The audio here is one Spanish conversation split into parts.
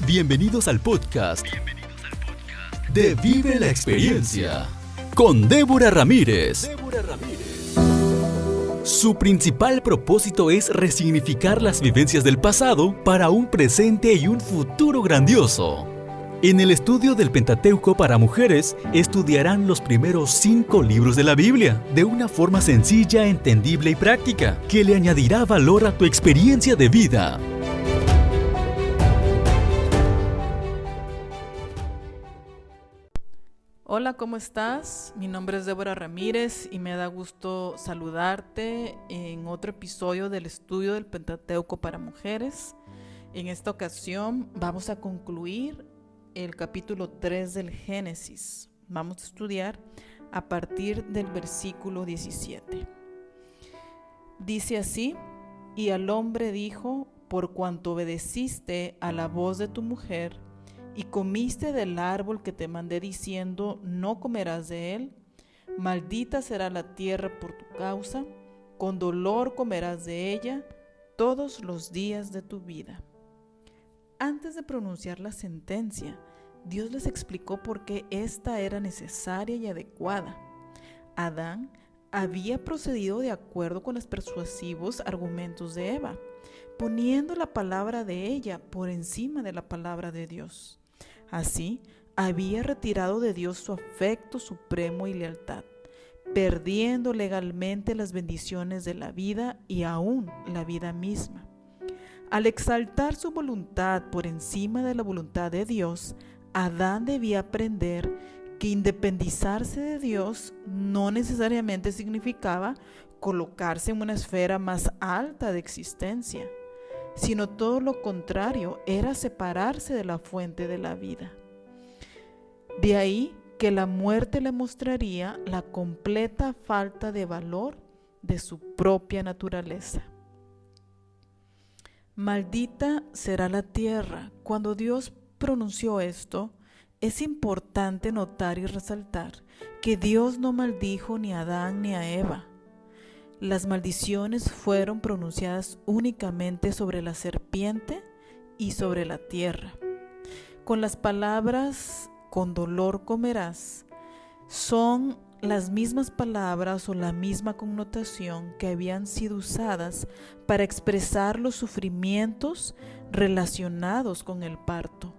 Bienvenidos al podcast de Vive la Experiencia con Débora Ramírez. Su principal propósito es resignificar las vivencias del pasado para un presente y un futuro grandioso. En el estudio del Pentateuco para mujeres, estudiarán los primeros 5 libros de la Biblia de una forma sencilla, entendible y práctica, que le añadirá valor a tu experiencia de vida. Hola, ¿cómo estás? Mi nombre es Débora Ramírez y me da gusto saludarte en otro episodio del estudio del Pentateuco para mujeres. En esta ocasión vamos a concluir el capítulo 3 del Génesis. Vamos a estudiar a partir del versículo 17. Dice así: y al hombre dijo: por cuanto obedeciste a la voz de tu mujer y comiste del árbol que te mandé diciendo, no comerás de él, maldita será la tierra por tu causa, con dolor comerás de ella todos los días de tu vida. Antes de pronunciar la sentencia, Dios les explicó por qué esta era necesaria y adecuada. Adán había procedido de acuerdo con los persuasivos argumentos de Eva, poniendo la palabra de ella por encima de la palabra de Dios. Así, había retirado de Dios su afecto supremo y lealtad, perdiendo legalmente las bendiciones de la vida y aún la vida misma. Al exaltar su voluntad por encima de la voluntad de Dios, Adán debía aprender que independizarse de Dios no necesariamente significaba colocarse en una esfera más alta de existencia, sino todo lo contrario, era separarse de la fuente de la vida. De ahí que la muerte le mostraría la completa falta de valor de su propia naturaleza. Maldita será la tierra. Cuando Dios pronunció esto, es importante notar y resaltar que Dios no maldijo ni a Adán ni a Eva. Las maldiciones fueron pronunciadas únicamente sobre la serpiente y sobre la tierra. Con las palabras con dolor comerás, son las mismas palabras o la misma connotación que habían sido usadas para expresar los sufrimientos relacionados con el parto,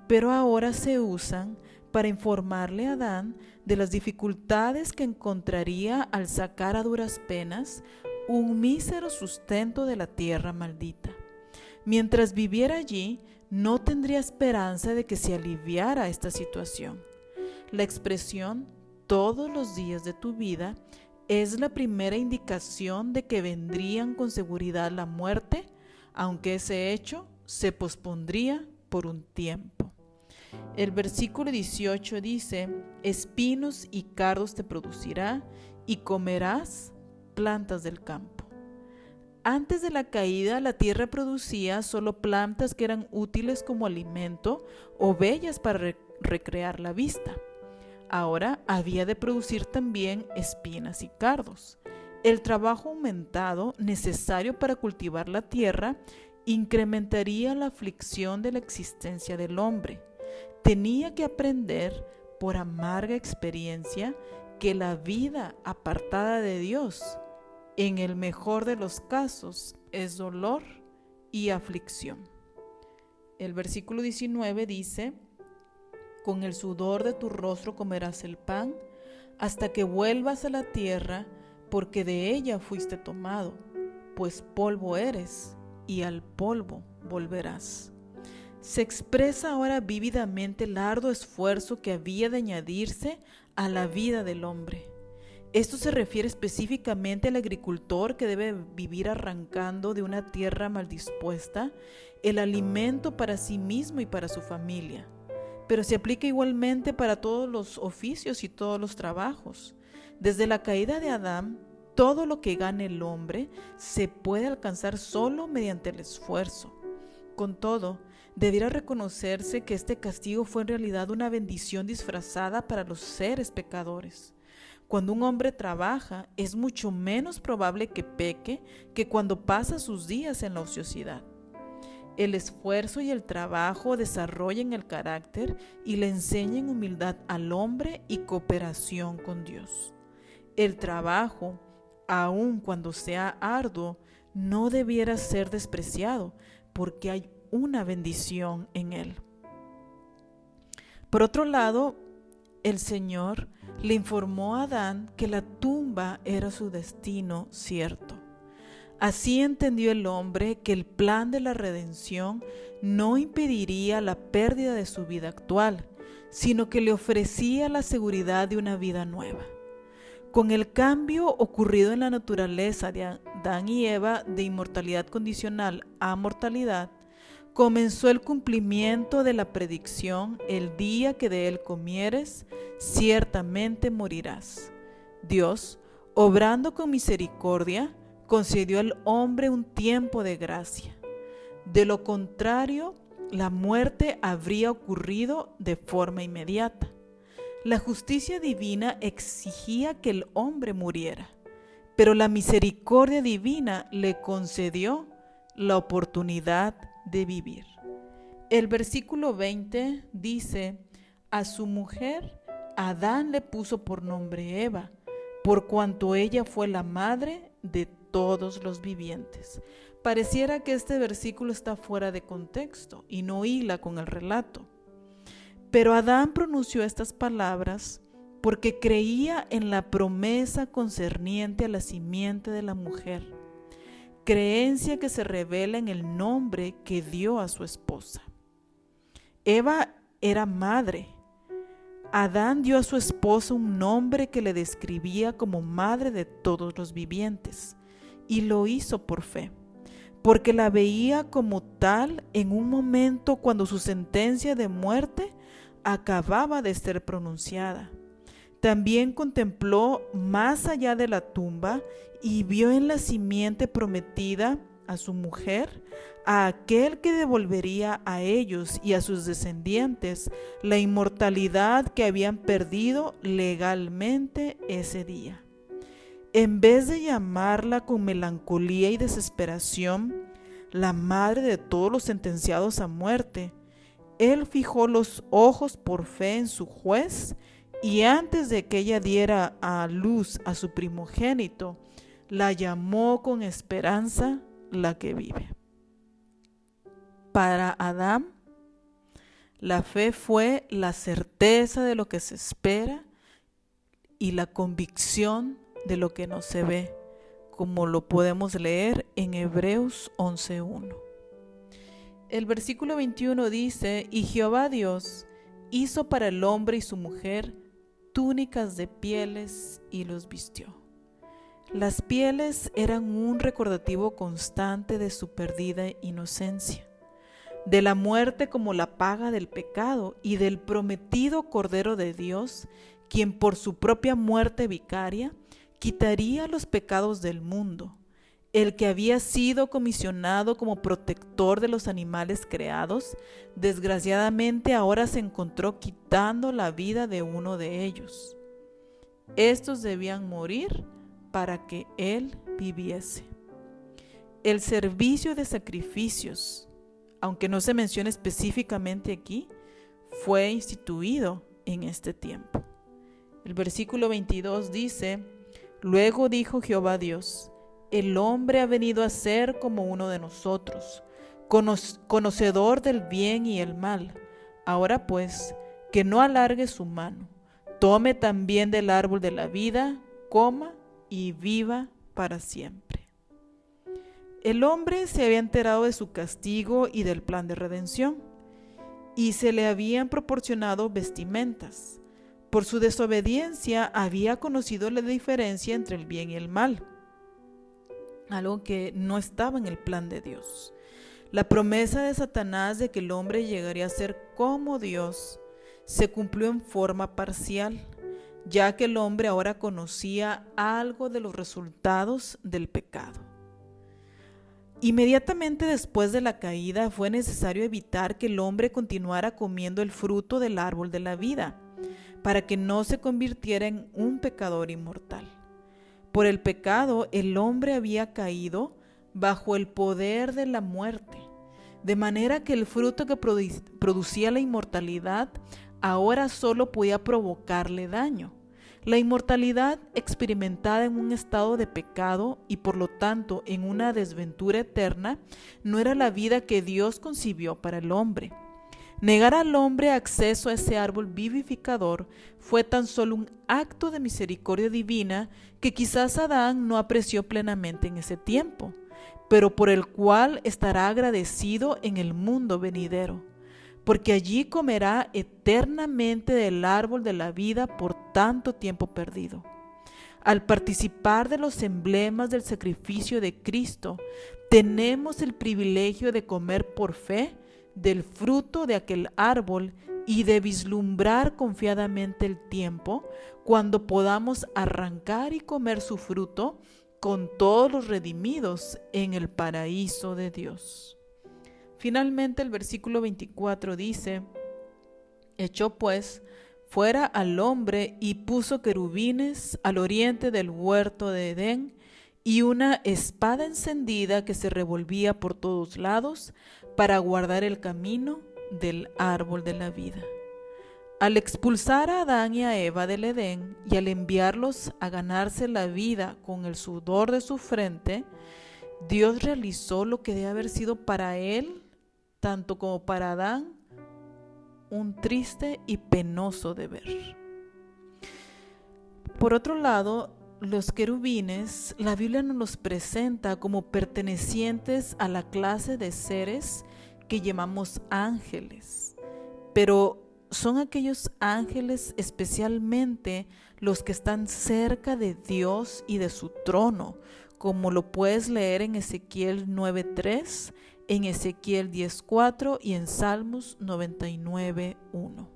pero ahora se usan para informarle a Adán de las dificultades que encontraría al sacar a duras penas un mísero sustento de la tierra maldita. Mientras viviera allí, no tendría esperanza de que se aliviara esta situación. La expresión todos los días de tu vida es la primera indicación de que vendrían con seguridad la muerte, aunque ese hecho se pospondría por un tiempo. El versículo 18 dice: espinos y cardos te producirá y comerás plantas del campo. Antes de la caída, la tierra producía solo plantas que eran útiles como alimento o bellas para recrear la vista. Ahora había de producir también espinas y cardos. El trabajo aumentado necesario para cultivar la tierra incrementaría la aflicción de la existencia del hombre. Tenía que aprender por amarga experiencia que la vida apartada de Dios, en el mejor de los casos, es dolor y aflicción. El versículo 19 dice: con el sudor de tu rostro comerás el pan, hasta que vuelvas a la tierra, porque de ella fuiste tomado, pues polvo eres, y al polvo volverás. Se expresa ahora vívidamente el arduo esfuerzo que había de añadirse a la vida del hombre. Esto se refiere específicamente al agricultor que debe vivir arrancando de una tierra mal dispuesta el alimento para sí mismo y para su familia. Pero se aplica igualmente para todos los oficios y todos los trabajos. Desde la caída de Adán, todo lo que gane el hombre se puede alcanzar solo mediante el esfuerzo. Con todo, debiera reconocerse que este castigo fue en realidad una bendición disfrazada para los seres pecadores. Cuando un hombre trabaja, es mucho menos probable que peque que cuando pasa sus días en la ociosidad. El esfuerzo y el trabajo desarrollan el carácter y le enseñan humildad al hombre y cooperación con Dios. El trabajo, aun cuando sea arduo, no debiera ser despreciado porque hay una bendición en él. Por otro lado, el Señor le informó a Adán que la tumba era su destino cierto. Así entendió el hombre que el plan de la redención no impediría la pérdida de su vida actual, sino que le ofrecía la seguridad de una vida nueva. Con el cambio ocurrido en la naturaleza de Adán y Eva de inmortalidad condicional a mortalidad, comenzó el cumplimiento de la predicción: el día que de él comieres, ciertamente morirás. Dios, obrando con misericordia, concedió al hombre un tiempo de gracia. De lo contrario, la muerte habría ocurrido de forma inmediata. La justicia divina exigía que el hombre muriera, pero la misericordia divina le concedió la oportunidad de vivir. El versículo 20 dice: a su mujer Adán le puso por nombre Eva, por cuanto ella fue la madre de todos los vivientes. Pareciera que este versículo está fuera de contexto y no hila con el relato. Pero Adán pronunció estas palabras porque creía en la promesa concerniente a la simiente de la mujer, creencia que se revela en el nombre que dio a su esposa. Eva era madre. Adán dio a su esposa un nombre que le describía como madre de todos los vivientes, y lo hizo por fe, porque la veía como tal en un momento cuando su sentencia de muerte acababa de ser pronunciada. También contempló más allá de la tumba y vio en la simiente prometida a su mujer a aquel que devolvería a ellos y a sus descendientes la inmortalidad que habían perdido legalmente ese día. En vez de llamarla con melancolía y desesperación la madre de todos los sentenciados a muerte, él fijó los ojos por fe en su juez, y antes de que ella diera a luz a su primogénito, la llamó con esperanza la que vive. Para Adán, la fe fue la certeza de lo que se espera y la convicción de lo que no se ve, como lo podemos leer en Hebreos 11:1. El versículo 21 dice: y Jehová Dios hizo para el hombre y su mujer túnicas de pieles y los vistió. Las pieles eran un recordativo constante de su perdida inocencia, de la muerte como la paga del pecado y del prometido Cordero de Dios, quien por su propia muerte vicaria quitaría los pecados del mundo, el que había sido comisionado como protector de los animales creados, desgraciadamente ahora se encontró quitando la vida de uno de ellos. Estos debían morir para que él viviese. El servicio de sacrificios, aunque no se menciona específicamente aquí, fue instituido en este tiempo. El versículo 22 dice: luego dijo Jehová Dios: el hombre ha venido a ser como uno de nosotros, conocedor del bien y el mal. Ahora pues, que no alargue su mano, tome también del árbol de la vida, coma y viva para siempre. El hombre se había enterado de su castigo y del plan de redención, y se le habían proporcionado vestimentas. Por su desobediencia había conocido la diferencia entre el bien y el mal, algo que no estaba en el plan de Dios. La promesa de Satanás de que el hombre llegaría a ser como Dios se cumplió en forma parcial, ya que el hombre ahora conocía algo de los resultados del pecado. Inmediatamente después de la caída fue necesario evitar que el hombre continuara comiendo el fruto del árbol de la vida, para que no se convirtiera en un pecador inmortal. Por el pecado, el hombre había caído bajo el poder de la muerte. de manera que el fruto que producía la inmortalidad ahora solo podía provocarle daño. La inmortalidad experimentada en un estado de pecado y por lo tanto en una desventura eterna no era la vida que Dios concibió para el hombre. Negar al hombre acceso a ese árbol vivificador fue tan solo un acto de misericordia divina que quizás Adán no apreció plenamente en ese tiempo, pero por el cual estará agradecido en el mundo venidero, porque allí comerá eternamente del árbol de la vida por tanto tiempo perdido. Al participar de los emblemas del sacrificio de Cristo, tenemos el privilegio de comer por fe del fruto de aquel árbol y de vislumbrar confiadamente el tiempo cuando podamos arrancar y comer su fruto con todos los redimidos en el paraíso de Dios. Finalmente el versículo 24 dice: echó pues fuera al hombre y puso querubines al oriente del huerto de Edén y una espada encendida que se revolvía por todos lados para guardar el camino del árbol de la vida. Al expulsar a Adán y a Eva del Edén y al enviarlos a ganarse la vida con el sudor de su frente, Dios realizó lo que debe haber sido para él, tanto como para Adán, un triste y penoso deber. Por otro lado, los querubines, la Biblia nos los presenta como pertenecientes a la clase de seres que llamamos ángeles, pero son aquellos ángeles especialmente los que están cerca de Dios y de su trono, como lo puedes leer en Ezequiel 9:3, en Ezequiel 10:4 y en Salmos 99:1.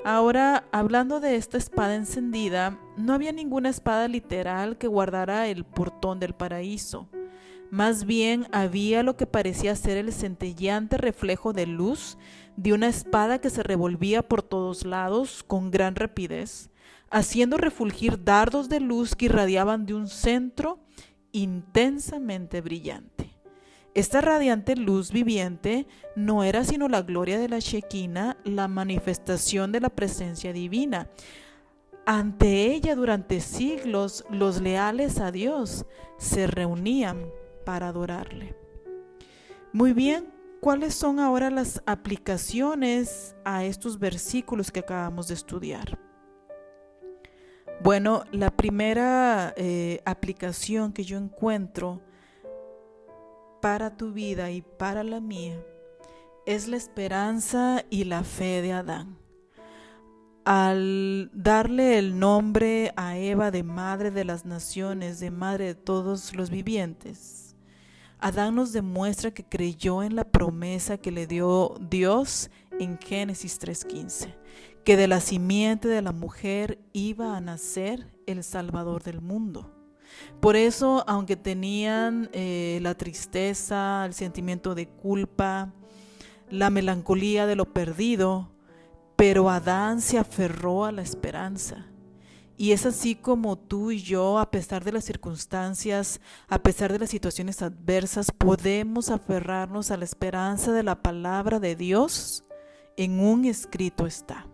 Ahora, hablando de esta espada encendida, no había ninguna espada literal que guardara el portón del paraíso. Más bien había lo que parecía ser el centelleante reflejo de luz de una espada que se revolvía por todos lados con gran rapidez, haciendo refulgir dardos de luz que irradiaban de un centro intensamente brillante. Esta radiante luz viviente no era sino la gloria de la Shekinah, la manifestación de la presencia divina. Ante ella durante siglos los leales a Dios se reunían para adorarle. Muy bien, ¿cuáles son ahora las aplicaciones a estos versículos que acabamos de estudiar? Bueno, la primera aplicación que yo encuentro para tu vida y para la mía es la esperanza y la fe de Adán. Al darle el nombre a Eva de madre de las naciones, de madre de todos los vivientes, Adán nos demuestra que creyó en la promesa que le dio Dios en Génesis 3:15, que de la simiente de la mujer iba a nacer el Salvador del mundo. Por eso, aunque tenían la tristeza, el sentimiento de culpa, la melancolía de lo perdido, pero Adán se aferró a la esperanza. Y es así como tú y yo, a pesar de las circunstancias, a pesar de las situaciones adversas, podemos aferrarnos a la esperanza de la palabra de Dios. En un escrito está.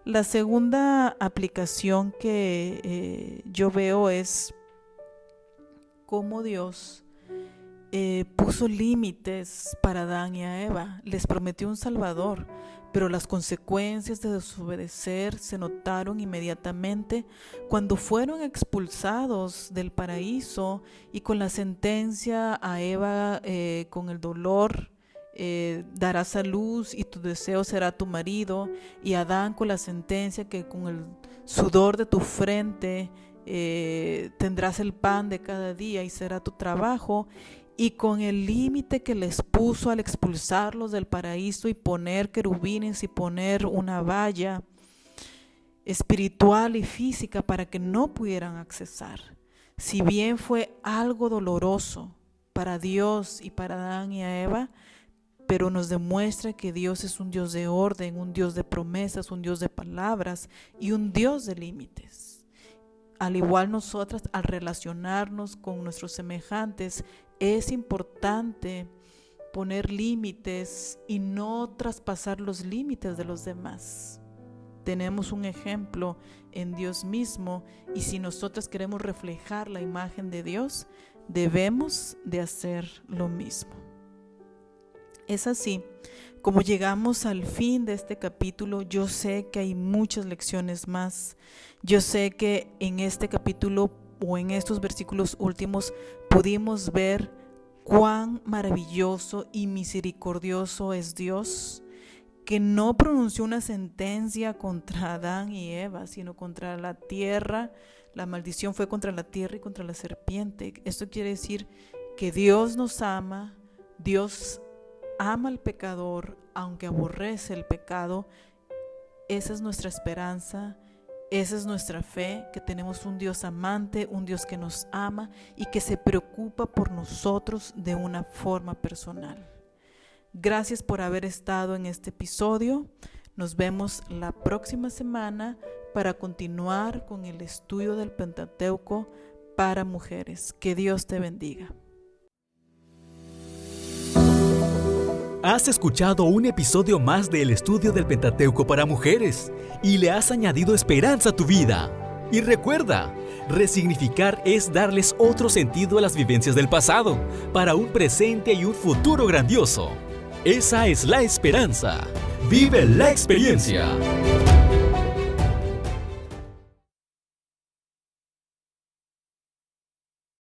La segunda aplicación que yo veo es cómo Dios puso límites para Adán y a Eva. Les prometió un Salvador, pero las consecuencias de desobedecer se notaron inmediatamente cuando fueron expulsados del paraíso, y con la sentencia a Eva con el dolor darás a luz y tu deseo será tu marido, y Adán con la sentencia que con el sudor de tu frente tendrás el pan de cada día y será tu trabajo, y con el límite que les puso al expulsarlos del paraíso y poner querubines y poner una valla espiritual y física para que no pudieran accesar. Si bien fue algo doloroso para Dios y para Adán y a Eva, pero nos demuestra que Dios es un Dios de orden, un Dios de promesas, un Dios de palabras y un Dios de límites. Al igual nosotras, al relacionarnos con nuestros semejantes, es importante poner límites y no traspasar los límites de los demás. Tenemos un ejemplo en Dios mismo, y si nosotros queremos reflejar la imagen de Dios, debemos de hacer lo mismo. Es así como llegamos al fin de este capítulo. Yo sé que hay muchas lecciones más. Yo sé que en este capítulo o en estos versículos últimos pudimos ver cuán maravilloso y misericordioso es Dios, que no pronunció una sentencia contra Adán y Eva, sino contra la tierra. La maldición fue contra la tierra y contra la serpiente. Esto quiere decir que Dios nos ama, Dios ama al pecador, aunque aborrece el pecado. Esa es nuestra esperanza, esa es nuestra fe, que tenemos un Dios amante, un Dios que nos ama y que se preocupa por nosotros de una forma personal. Gracias por haber estado en este episodio. Nos vemos la próxima semana para continuar con el estudio del Pentateuco para mujeres. Que Dios te bendiga. Has escuchado un episodio más del estudio del Pentateuco para mujeres y le has añadido esperanza a tu vida. Y recuerda, resignificar es darles otro sentido a las vivencias del pasado para un presente y un futuro grandioso. Esa es la esperanza. ¡Vive la experiencia!